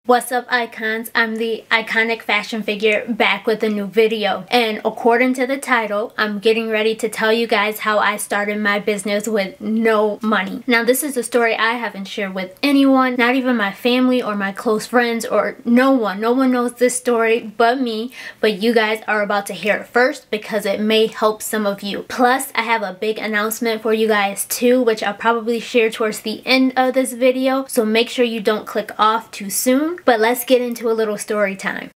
What's up, icons? I'm the iconic fashion figure back with a new video, and according to the title, I'm getting ready to tell you guys how I started my business with no money. Now, this is a story I haven't shared with anyone, not even my family or my close friends or no one. No one knows this story but me, but you guys are about to hear it first because it may help some of you. Plus, I have a big announcement for you guys too, which I'll probably share towards the end of this video, so make sure you don't click off too soon. But let's get into a little story time.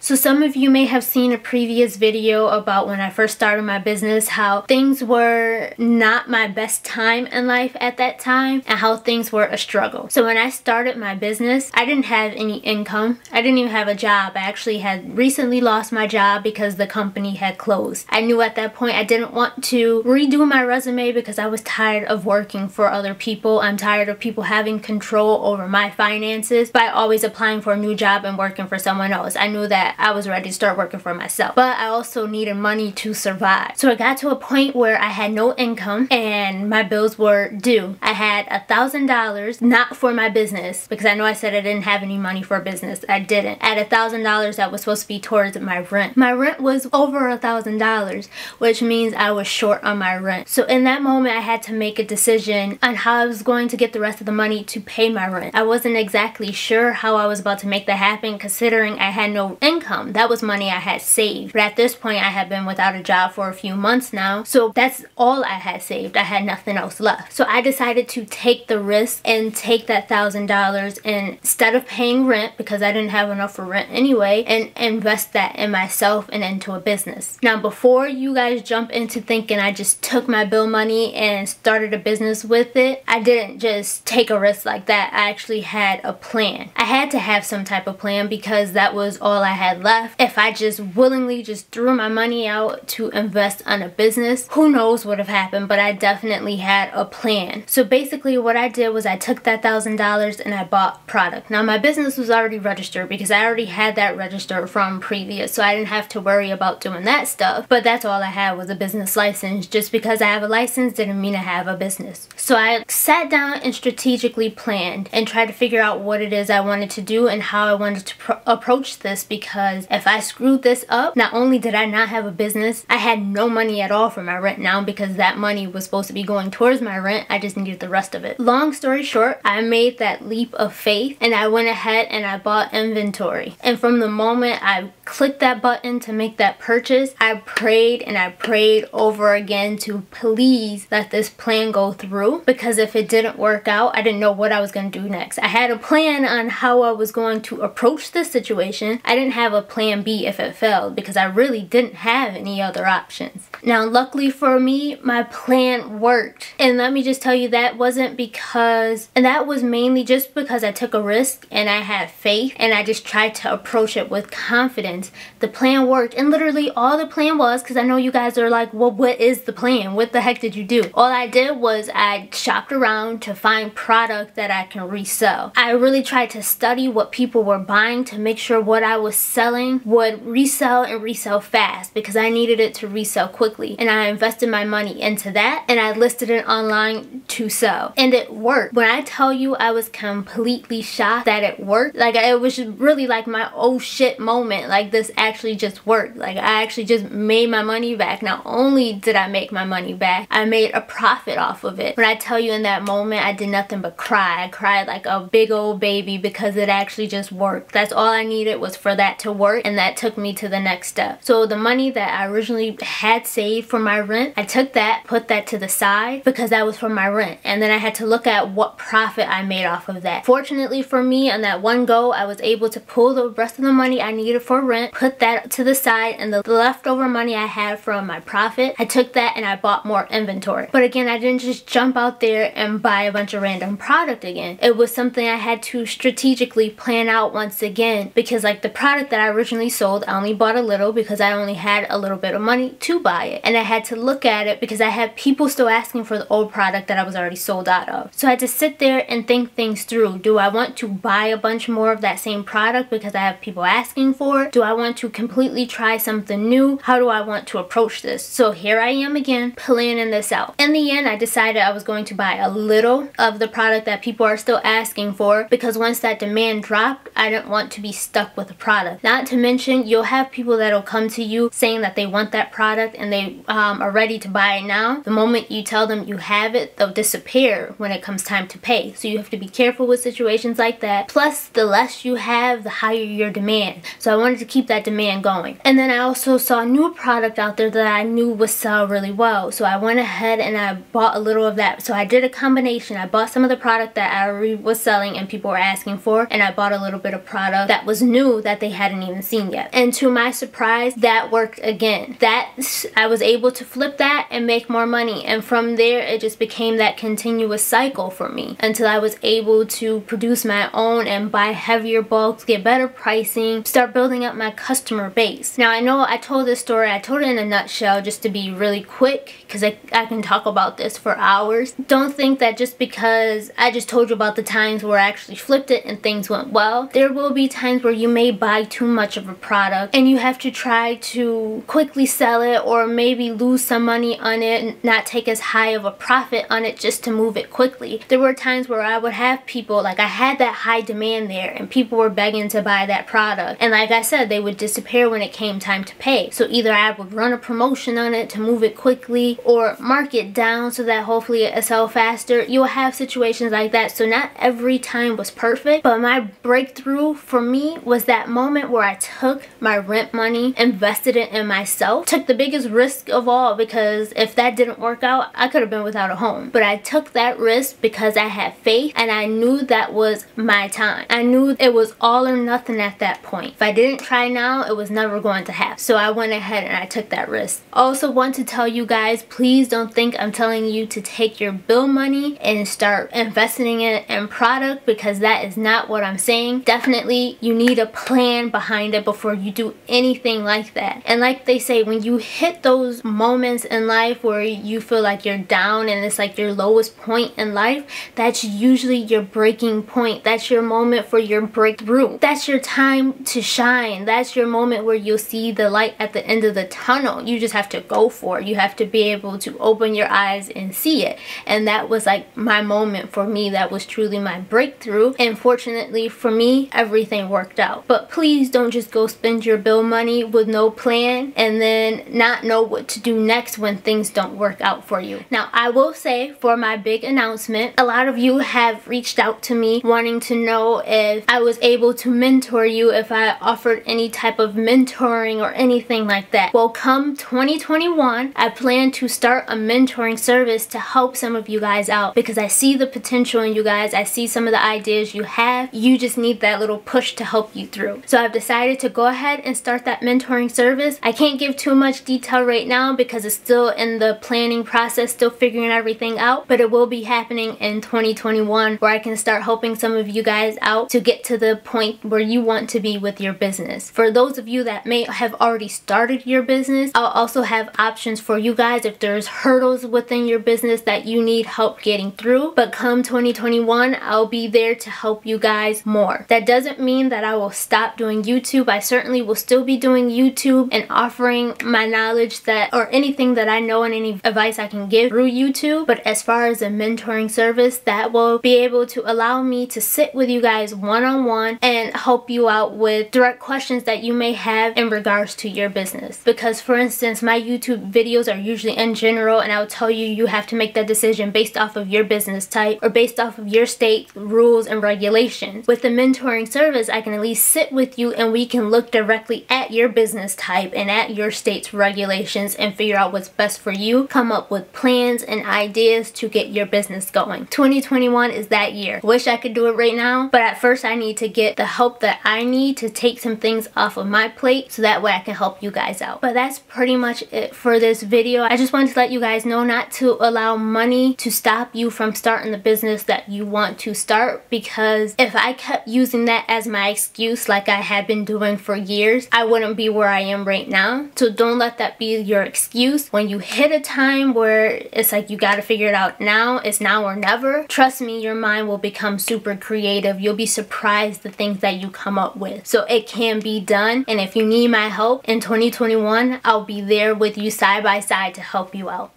So some of you may have seen a previous video about when I first started my business, how things were not my best time in life at that time and how things were a struggle. So when I started my business, I didn't have any income. I didn't even have a job. I actually had recently lost my job because the company had closed. I knew at that point I didn't want to redo my resume because I was tired of working for other people. I'm tired of people having control over my finances by always applying for a new job and working for someone else. I knew that I was ready to start working for myself, but I also needed money to survive. So I got to a point where I had no income and my bills were due. I had $1,000, not for my business, because I know I said I didn't have any money for a business. I didn't. I had $1,000 that was supposed to be towards my rent. My rent was over $1,000, which means I was short on my rent. So in that moment, I had to make a decision on how I was going to get the rest of the money to pay my rent. I wasn't exactly sure how I was about to make that happen, considering I had no income. That was money I had saved. But at this point, I had been without a job for a few months now. So that's all I had saved. I had nothing else left. So I decided to take the risk and take that $1,000 and instead of paying rent, because I didn't have enough for rent anyway, and invest that in myself and into a business. Now, before you guys jump into thinking I just took my bill money and started a business with it, I didn't just take a risk like that. I actually had a plan. I had to have some type of plan because that was all I had left. If I just willingly just threw my money out to invest on a business, who knows what would have happened, but I definitely had a plan. So basically what I did was I took that $1,000 and I bought product. Now my business was already registered because I already had that registered from previous, so I didn't have to worry about doing that stuff. But that's all I had was a business license. Just because I have a license didn't mean I have a business. So I sat down and strategically planned and tried to figure out what it is I wanted to do and how I wanted to approach this, because if I screwed this up, not only did I not have a business, I had no money at all for my rent now, because that money was supposed to be going towards my rent. I just needed the rest of it. Long story short, I made that leap of faith and I went ahead and I bought inventory. And from the moment I clicked that button to make that purchase, I prayed and I prayed over again to please let this plan go through, because if it didn't work out, I didn't know what I was going to do next. I had a plan on how I was going to approach this situation. I didn't have a plan B if it failed, because I really didn't have any other options. Now, luckily for me, my plan worked. And let me just tell you, that wasn't because, and that was mainly just because I took a risk and I had faith and I just tried to approach it with confidence. The plan worked, and literally all the plan was, because I know you guys are like, well, what is the plan? What the heck did you do? All I did was I shopped around to find product that I can resell. I really tried to study what people were buying to make sure what I was selling would resell and resell fast, because I needed it to resell quickly. And I invested my money into that and I listed it online to sell, and it worked. When I tell you I was completely shocked that it worked, like it was really like my oh shit moment, like this actually just worked. Like I actually just made my money back. Not only did I make my money back, I made a profit off of it. When I tell you in that moment, I did nothing but cry. I cried like a big old baby because it actually just worked. That's all I needed was for that to work, and that took me to the next step. So the money that I originally had saved for my rent, I took that, put that to the side because that was for my rent, and then I had to look at what profit I made off of that. Fortunately for me, on that one go, I was able to pull the rest of the money I needed for rent, put that to the side, and the leftover money I had from my profit, I took that and I bought more inventory. But again, I didn't just jump out there and buy a bunch of random product again. It was something I had to strategically plan out once again, because like the product that that I originally sold, I only bought a little because I only had a little bit of money to buy it. And I had to look at it because I had people still asking for the old product that I was already sold out of. So I had to sit there and think things through. Do I want to buy a bunch more of that same product because I have people asking for it? Do I want to completely try something new? How do I want to approach this? So here I am again, planning this out. In the end, I decided I was going to buy a little of the product that people are still asking for, because once that demand dropped, I didn't want to be stuck with a product. Not to mention, you'll have people that'll come to you saying that they want that product and they are ready to buy it now. The moment you tell them you have it, they'll disappear when it comes time to pay. So you have to be careful with situations like that. Plus, the less you have, the higher your demand. So I wanted to keep that demand going. And then I also saw a new product out there that I knew would sell really well. So I went ahead and I bought a little of that. So I did a combination. I bought some of the product that I already was selling and people were asking for, and I bought a little bit of product that was new that they hadn't even seen yet. And to my surprise, that worked again. I was able to flip that and make more money. And from there, it just became that continuous cycle for me until I was able to produce my own and buy heavier bulks, get better pricing, start building up my customer base. Now, I know I told this story, I told it in a nutshell just to be really quick because I can talk about this for hours. Don't think that just because I just told you about the times where I actually flipped it and things went well. There will be times where you may buy too much of a product and you have to try to quickly sell it, or maybe lose some money on it and not take as high of a profit on it just to move it quickly. There were times where I would have people, like I had that high demand there and people were begging to buy that product, and like I said, they would disappear when it came time to pay. So either I would run a promotion on it to move it quickly, or mark it down so that hopefully it sell faster. You'll have situations like that. So not every time was perfect, but my breakthrough for me was that moment where I took my rent money, invested it in myself, took the biggest risk of all, because if that didn't work out, I could have been without a home. But I took that risk because I had faith and I knew that was my time. I knew it was all or nothing at that point. If I didn't try now, it was never going to happen. So I went ahead and I took that risk. Also want to tell you guys, please don't think I'm telling you to take your bill money and start investing it in product, because that is not what I'm saying. Definitely you need a plan behind it before you do anything like that. And like they say, when you hit those moments in life where you feel like you're down and it's like your lowest point in life, that's usually your breaking point. That's your moment for your breakthrough. That's your time to shine. That's your moment where you'll see the light at the end of the tunnel. You just have to go for it. You have to be able to open your eyes and see it. And that was like my moment for me. That was truly my breakthrough. And fortunately for me, everything worked out. But please don't just go spend your bill money with no plan and then not know what to do next when things don't work out for you. Now, I will say, for my big announcement, a lot of you have reached out to me wanting to know if I was able to mentor you, if I offered any type of mentoring or anything like that. Well, come 2021, I plan to start a mentoring service to help some of you guys out, because I see the potential in you guys. I see some of the ideas you have. You just need that little push to help you through. So I've decided to go ahead and start that mentoring service. I can't give too much detail right now because it's still in the planning process, still figuring everything out, but it will be happening in 2021, where I can start helping some of you guys out to get to the point where you want to be with your business. For those of you that may have already started your business, I'll also have options for you guys if there's hurdles within your business that you need help getting through. But come 2021, I'll be there to help you guys more. That doesn't mean that I will stop doing YouTube. I certainly will still be doing YouTube and offering my knowledge that, or anything that I know and any advice I can give through YouTube. But as far as a mentoring service, that will be able to allow me to sit with you guys one-on-one and help you out with direct questions that you may have in regards to your business. Because for instance, my YouTube videos are usually in general, and I'll tell you, you have to make that decision based off of your business type or based off of your state rules and regulations. With the mentoring service, I can at least sit with you and we can look directly at your business type and at your state's regulations and figure out what's best for you, come up with plans and ideas to get your business going. 2021 is that year. Wish I could do it right now, but at first I need to get the help that I need to take some things off of my plate so that way I can help you guys out. But that's pretty much it for this video. I just wanted to let you guys know not to allow money to stop you from starting the business that you want to start, because if I kept using that as my excuse like I had been doing for years, I wouldn't be where I am right now. So don't let that be your excuse. When you hit a time where it's like you gotta figure it out now, it's now or never, trust me, your mind will become super creative. You'll be surprised the things that you come up with. So it can be done, and if you need my help in 2021, I'll be there with you side by side to help you out.